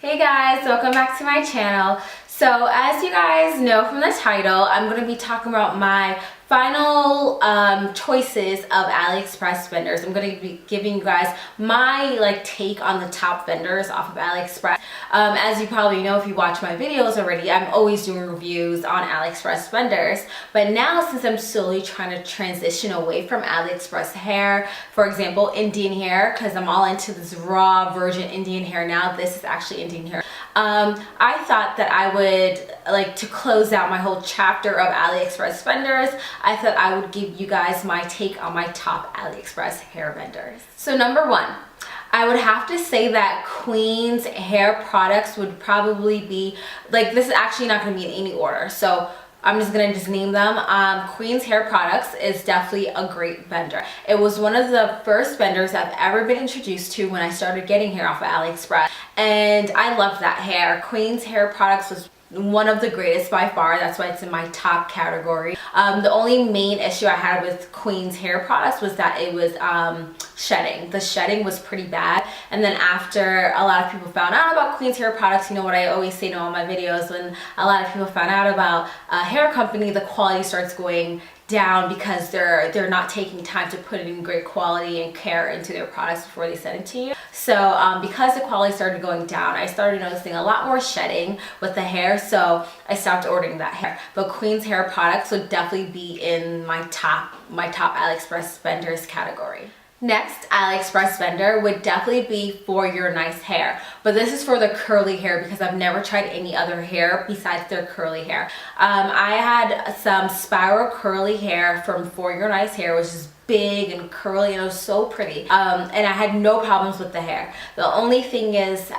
Hey guys, welcome back to my channel. So as you guys know from the title, I'm going to be talking about my final choices of Aliexpress vendors. I'm going to be giving you guys my take on the top vendors off of Aliexpress. As you probably know if you watch my videos already, I'm always doing reviews on Aliexpress vendors. But now since I'm slowly trying to transition away from Aliexpress hair, for example, Indian hair, because I'm all into this raw virgin Indian hair now. This is actually Indian hair. I thought that I would, to close out my whole chapter of Aliexpress vendors, I thought I would give you guys my take on my top Aliexpress hair vendors. So number one, I would have to say that Queen's hair products would probably be, this is actually not going to be in any order. So I'm just gonna name them. Queen's Hair Products is definitely a great vendor. It was one of the first vendors I've ever been introduced to when I started getting hair off of Aliexpress, and I love that hair. Queen's Hair Products was one of the greatest by far. That's why it's in my top category. The only main issue I had with Queen's Hair Products was that it was shedding. The shedding was pretty bad, and then after a lot of people found out about Queen's Hair Products, you know what I always say in all my videos, when a lot of people found out about a hair company, the quality starts going down because they're not taking time to put in great quality and care into their products before they send it to you. So because the quality started going down, I started noticing a lot more shedding with the hair, so I stopped ordering that hair. But Queen's Hair Products would definitely be in my top Aliexpress vendors category. Next Aliexpress vendor would definitely be For Your Nice Hair, but this is for the curly hair because I've never tried any other hair besides their curly hair. I had some spiral curly hair from For Your Nice Hair, which is big and curly, and it was so pretty, and I had no problems with the hair. The only thing is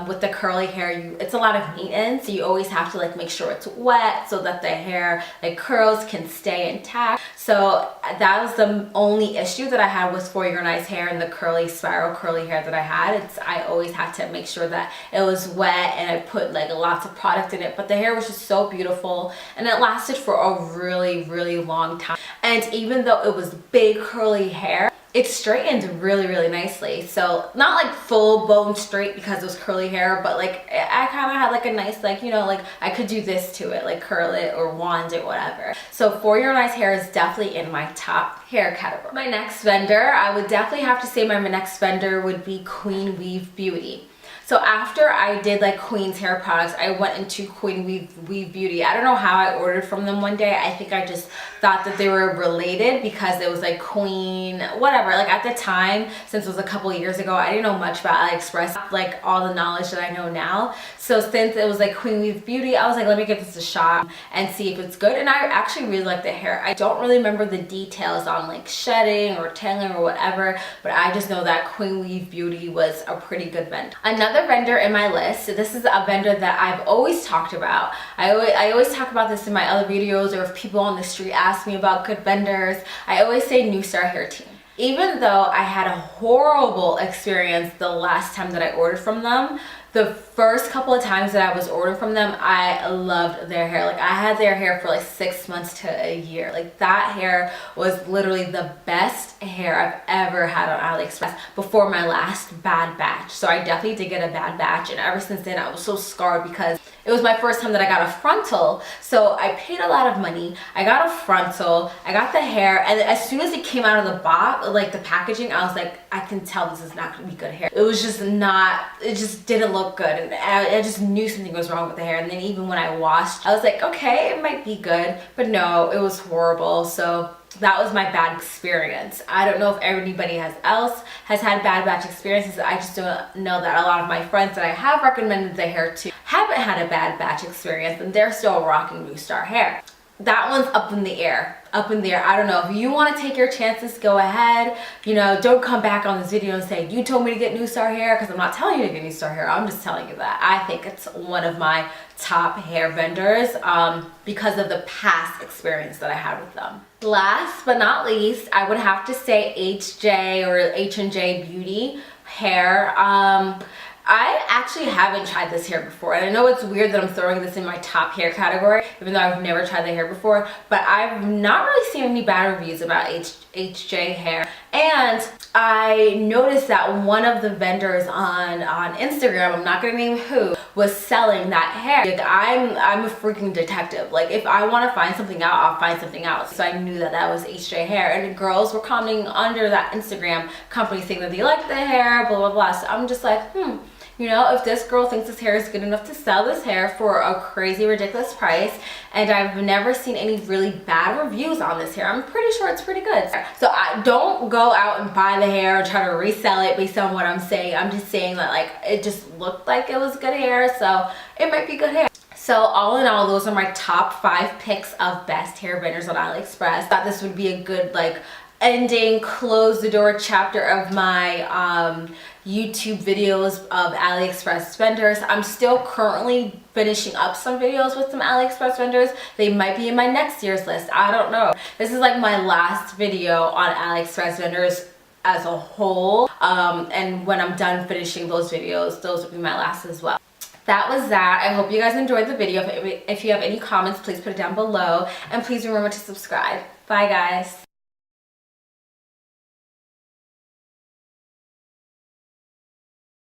with the curly hair, it's a lot of maintenance, so you always have to make sure it's wet so that the hair curls can stay intact. So that was the only issue that I had with For Your Nice Hair and the curly spiral curly hair that I had. I always had to make sure that it was wet, and I put lots of product in it, but the hair was just so beautiful, and it lasted for a really long time. And even though it was big curly hair, it straightened really nicely. So not full bone straight because it was curly hair, but I kind of had a nice I could do this to it, curl it or wand it, whatever. So For Your Nice Hair is definitely in my top hair category. My next vendor, I would definitely have to say my next vendor would be Queen Weave Beauty. So after I did Queen's Hair Products, I went into Queen Weave Beauty. I don't know how I ordered from them one day. I think I just thought that they were related because it was Queen, whatever. At the time, since it was a couple of years ago, I didn't know much about Aliexpress, all the knowledge that I know now. So since it was Queen Weave Beauty, I was let me give this a shot and see if it's good. And I actually really like the hair. I don't really remember the details on shedding or tangling or whatever, but I just know that Queen Weave Beauty was a pretty good vendor. Another vendor in my list, this is a vendor that I've always talked about. I always talk about this in my other videos, or if people on the street ask me about good vendors, I always say New Star Hair Team. Even though I had a horrible experience the last time that I ordered from them, the first couple of times that I was ordering from them, I loved their hair. I had their hair for 6 months to a year. That hair was literally the best hair I've ever had on Aliexpress before my last bad batch. So I definitely did get a bad batch, and ever since then I was so scarred because it was my first time that I got a frontal. So I paid a lot of money, I got a frontal, I got the hair, and as soon as it came out of the box, the packaging, I was I can tell this is not going to be good hair. It was just not, it just didn't look good, and I just knew something was wrong with the hair. And then even when I washed, I was okay, it might be good, but no, it was horrible. So that was my bad experience. I don't know if anybody else has had bad batch experiences. I just don't know that a lot of my friends that I have recommended the hair to haven't had a bad batch experience, and they're still rocking New Star hair. That one's up in the air. I don't know. If you want to take your chances, go ahead. Don't come back on this video and say, you told me to get New Star hair, because I'm not telling you to get New Star hair. I'm just telling you that I think it's one of my top hair vendors because of the past experience that I had with them. Last but not least, I would have to say HJ or H&J Beauty hair. I actually haven't tried this hair before, and I know it's weird that I'm throwing this in my top hair category, even though I've never tried the hair before, but I've not really seen any bad reviews about HJ hair. And I noticed that one of the vendors on Instagram, I'm not gonna name who, was selling that hair. Like, I'm a freaking detective. Like, if I want to find something out, I'll find something out. So I knew that that was HJ hair, and girls were commenting under that Instagram company saying that they liked the hair, blah blah blah. So I'm just like, you know, if this girl thinks this hair is good enough to sell this hair for a crazy, ridiculous price, and I've never seen any really bad reviews on this hair, I'm pretty sure it's pretty good. So I don't go out and buy the hair and try to resell it based on what I'm saying. I'm just saying that, like, it just looked like it was good hair, so it might be good hair. So all in all, those are my top 5 picks of best hair vendors on AliExpress. Thought this would be a good, like, ending, close the door chapter of my YouTube videos of AliExpress vendors. I'm still currently finishing up some videos with some AliExpress vendors. They might be in my next year's list. I don't know. This is like my last video on AliExpress vendors as a whole. And when I'm done finishing those videos, those will be my last as well. That was that. I hope you guys enjoyed the video. If you have any comments, please put it down below. And please remember to subscribe. Bye, guys.